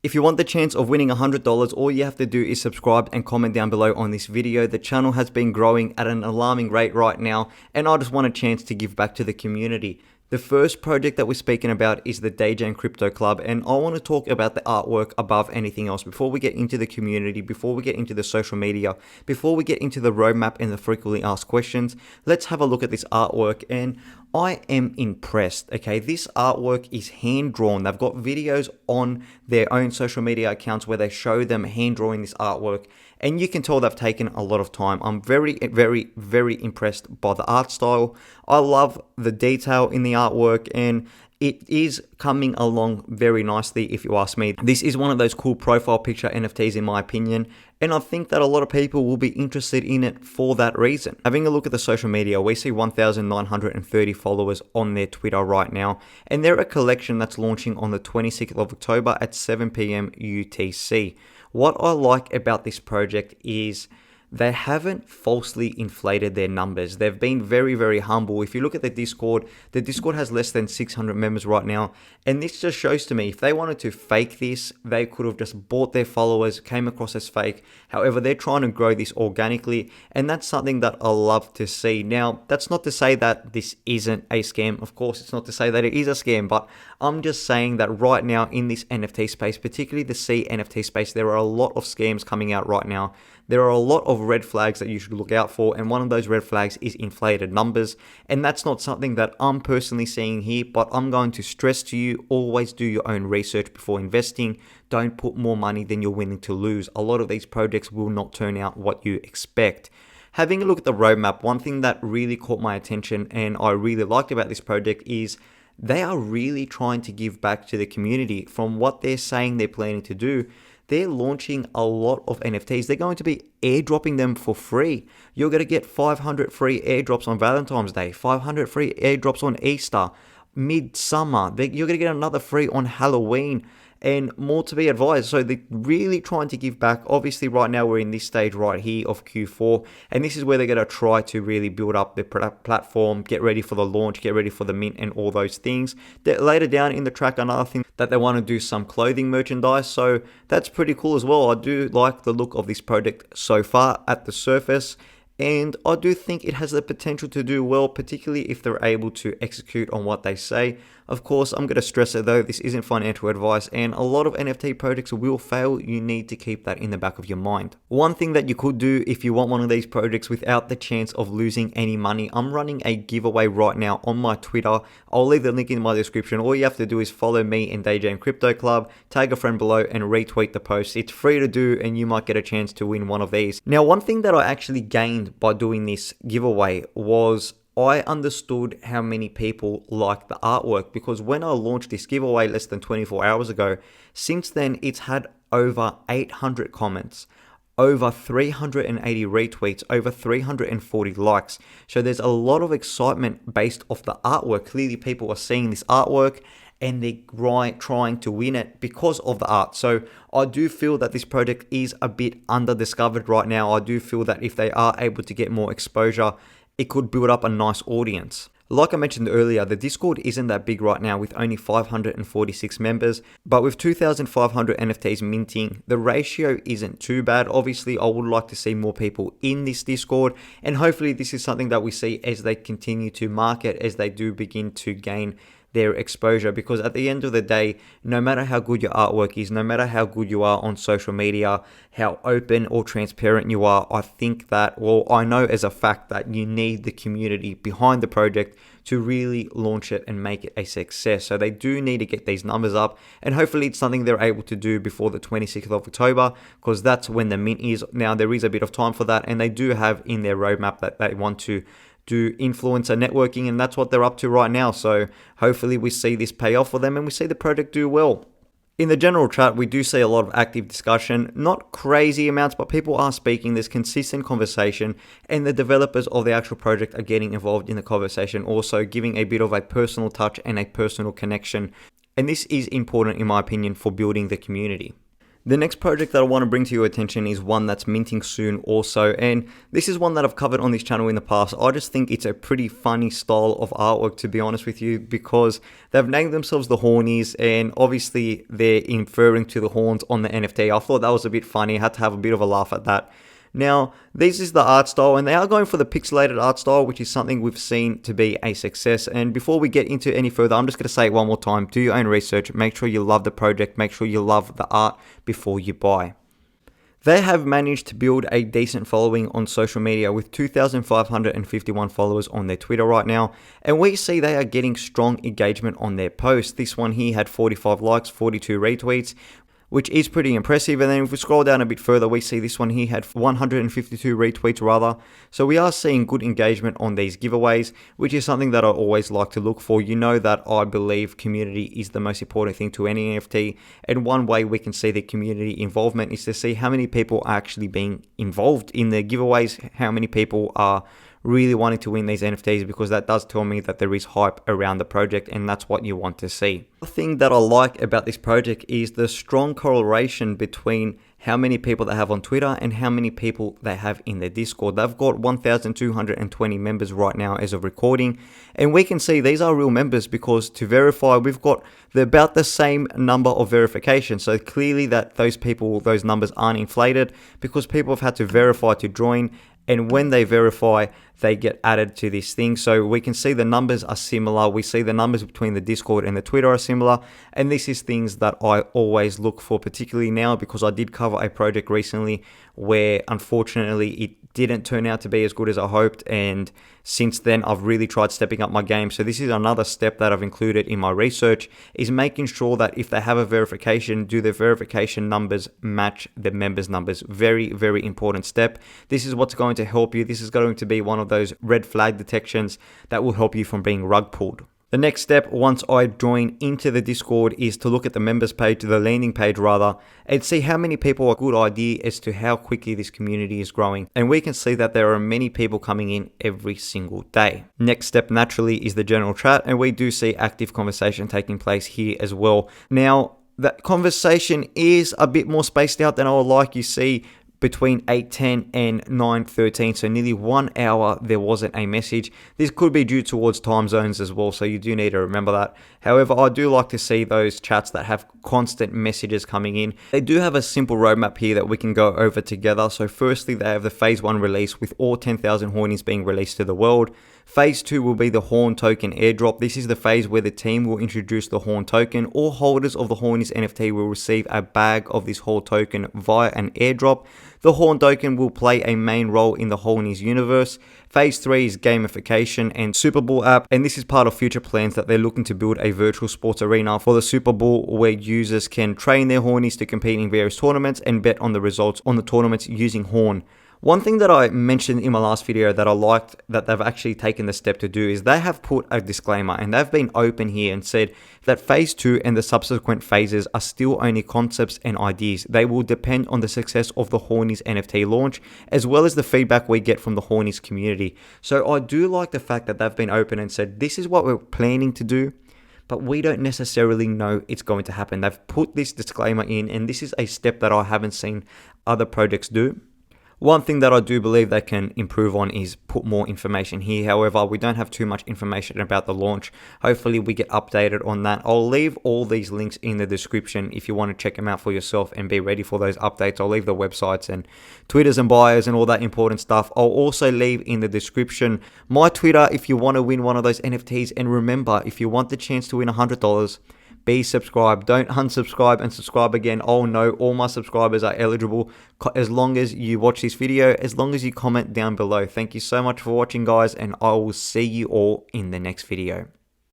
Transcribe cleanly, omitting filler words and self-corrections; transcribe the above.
If you want the chance of winning $100, all you have to do is subscribe and comment down below on this video. The channel has been growing at an alarming rate right now, and I just want a chance to give back to the community. The first project that we're speaking about is the Degen Crypto Club, and I want to talk about the artwork above anything else before we get into the community, before we get into the social media, before we get into the roadmap and the frequently asked questions. Let's have a look at this artwork, and I am impressed. Okay, this artwork is hand drawn. They've got videos on their own social media accounts where they show them hand drawing this artwork, and you can tell they've taken a lot of time. I'm very impressed by the art style. I love the detail in the artwork, and it is coming along very nicely if you ask me. This is one of those cool profile picture NFTs in my opinion, and I think that a lot of people will be interested in it for that reason. Having a look at the social media, we see 1,930 followers on their Twitter right now, and they're a collection that's launching on the 26th of October at 7 p.m. UTC. What I like about this project is they haven't falsely inflated their numbers. They've been very humble. If you look at the Discord has less than 600 members right now. And this just shows to me, if they wanted to fake this, they could have just bought their followers, came across as fake. However, they're trying to grow this organically. And that's something that I love to see. Now, that's not to say that this isn't a scam. Of course, it's not to say that it is a scam. But I'm just saying that right now in this NFT space, particularly the CNFT space, there are a lot of scams coming out right now. There are a lot of red flags that you should look out for, and one of those red flags is inflated numbers, and that's not something that I'm personally seeing here, but I'm going to stress to you, always do your own research before investing. Don't put more money than you're willing to lose. A lot of these projects will not turn out what you expect. Having a look at the roadmap, one thing that really caught my attention and I really liked about this project is they are really trying to give back to the community. From what they're saying they're planning to do, they're launching a lot of NFTs. They're going to be airdropping them for free. You're going to get 500 free airdrops on Valentine's Day, 500 free airdrops on Easter, Midsummer. You're going to get another free on Halloween, and more to be advised. So they're really trying to give back. Obviously, right now we're in this stage right here of Q4, and this is where they're going to try to really build up the platform, get ready for the launch, get ready for the mint and all those things. Later down in the track, another thing that they want to do some clothing merchandise, so that's pretty cool as well. I do like the look of this project so far at the surface, and I do think it has the potential to do well, particularly if they're able to execute on what they say. Of course, I'm going to stress it though, this isn't financial advice, and a lot of NFT projects will fail. You need to keep that in the back of your mind. One thing that you could do if you want one of these projects without the chance of losing any money, I'm running a giveaway right now on my Twitter. I'll leave the link in my description. All you have to do is follow me in Degen Crypto Club, tag a friend below and retweet the post. It's free to do and you might get a chance to win one of these. Now, one thing that I actually gained by doing this giveaway was I understood how many people like the artwork, because when I launched this giveaway less than 24 hours ago, since then it's had over 800 comments, over 380 retweets, over 340 likes. So there's a lot of excitement based off the artwork. Clearly people are seeing this artwork and they're trying to win it because of the art. So I do feel that this project is a bit under-discovered right now. I do feel that if they are able to get more exposure, it could build up a nice audience. Like I mentioned earlier, the Discord isn't that big right now with only 546 members, but with 2,500 NFTs minting, the ratio isn't too bad. Obviously, I would like to see more people in this Discord, and hopefully this is something that we see as they continue to market, as they do begin to gain their exposure, because at the end of the day, no matter how good your artwork is, no matter how good you are on social media, how open or transparent you are, I think that, well, I know as a fact that you need the community behind the project to really launch it and make it a success. So they do need to get these numbers up, and hopefully it's something they're able to do before the 26th of October, because that's when the mint is. Now, there is a bit of time for that, and they do have in their roadmap that they want to do influencer networking, and that's what they're up to right now. So hopefully we see this pay off for them and we see the project do well. In the general chat, we do see a lot of active discussion, not crazy amounts, but people are speaking. There's consistent conversation, and the developers of the actual project are getting involved in the conversation, also giving a bit of a personal touch and a personal connection. And this is important in my opinion for building the community. The next project that I want to bring to your attention is one that's minting soon also, and this is one that I've covered on this channel in the past. I just think it's a pretty funny style of artwork, to be honest with you, because they've named themselves the Hornnies, and obviously they're inferring to the horns on the NFT. I thought that was a bit funny. I had to have a bit of a laugh at that. Now, this is the art style, and they are going for the pixelated art style, which is something we've seen to be a success. And before we get into any further, I'm just going to say it one more time. Do your own research. Make sure you love the project. Make sure you love the art before you buy. They have managed to build a decent following on social media with 2,551 followers on their Twitter right now. And we see they are getting strong engagement on their posts. This one here had 45 likes, 42 retweets, which is pretty impressive. And then if we scroll down a bit further, we see this one here had 152 retweets rather. So we are seeing good engagement on these giveaways, which is something that I always like to look for. You know that I believe community is the most important thing to any NFT. And one way we can see the community involvement is to see how many people are actually being involved in the giveaways, how many people are really wanting to win these NFTs, because that does tell me that there is hype around the project, and that's what you want to see. The thing that I like about this project is the strong correlation between how many people they have on Twitter and how many people they have in their Discord. They've got 1,220 members right now as of recording, and we can see these are real members because to verify, we've got about the same number of verifications. So clearly that those people, those numbers aren't inflated because people have had to verify to join. And when they verify, they get added to this thing. So we can see the numbers are similar. We see the numbers between the Discord and the Twitter are similar. And this is things that I always look for, particularly now, because I did cover a project recently where unfortunately it didn't turn out to be as good as I hoped. And since then, I've really tried stepping up my game. So this is another step that I've included in my research, is making sure that if they have a verification, do the verification numbers match the members' numbers? Very, very important step. This is what's going to help you. This is going to be one of those red flag detections that will help you from being rug pulled. The next step, once I join into the Discord, is to look at the members page, the landing page rather, and see how many people are a good idea as to how quickly this community is growing. And we can see that there are many people coming in every single day. Next step naturally is the general chat, and we do see active conversation taking place here as well. Now, that conversation is a bit more spaced out than I would like. You see between 8:10 and 9:13, so nearly 1 hour there wasn't a message. This could be due towards time zones as well, so you do need to remember that. However, I do like to see those chats that have constant messages coming in. They do have a simple roadmap here that we can go over together. So firstly, they have the phase 1 release with all 10,000 Hornies being released to the world. Phase 2 will be the Horn token airdrop. This is the phase where the team will introduce the Horn token. All holders of the Hornies NFT will receive a bag of this Horn token via an airdrop. The Horn token will play a main role in the Hornies universe. Phase 3 is gamification and Super Bowl app, and this is part of future plans that they're looking to build a virtual sports arena for the Super Bowl where users can train their Hornies to compete in various tournaments and bet on the results on the tournaments using Horn. One thing that I mentioned in my last video that I liked that they've actually taken the step to do is they have put a disclaimer, and they've been open here and said that phase 2 and the subsequent phases are still only concepts and ideas. They will depend on the success of the Hornies NFT launch, as well as the feedback we get from the Hornies community. So I do like the fact that they've been open and said, this is what we're planning to do, but we don't necessarily know it's going to happen. They've put this disclaimer in, and this is a step that I haven't seen other projects do. One thing that I do believe they can improve on is put more information here. However, we don't have too much information about the launch. Hopefully we get updated on that. I'll leave all these links in the description if you want to check them out for yourself and be ready for those updates. I'll leave the websites and Twitters and bios and all that important stuff. I'll also leave in the description my Twitter if you want to win one of those NFTs. And remember, if you want the chance to win $100, be subscribed. Don't unsubscribe and subscribe again. Oh no, all my subscribers are eligible as long as you watch this video, as long as you comment down below. Thank you so much for watching, guys, and I will see you all in the next video.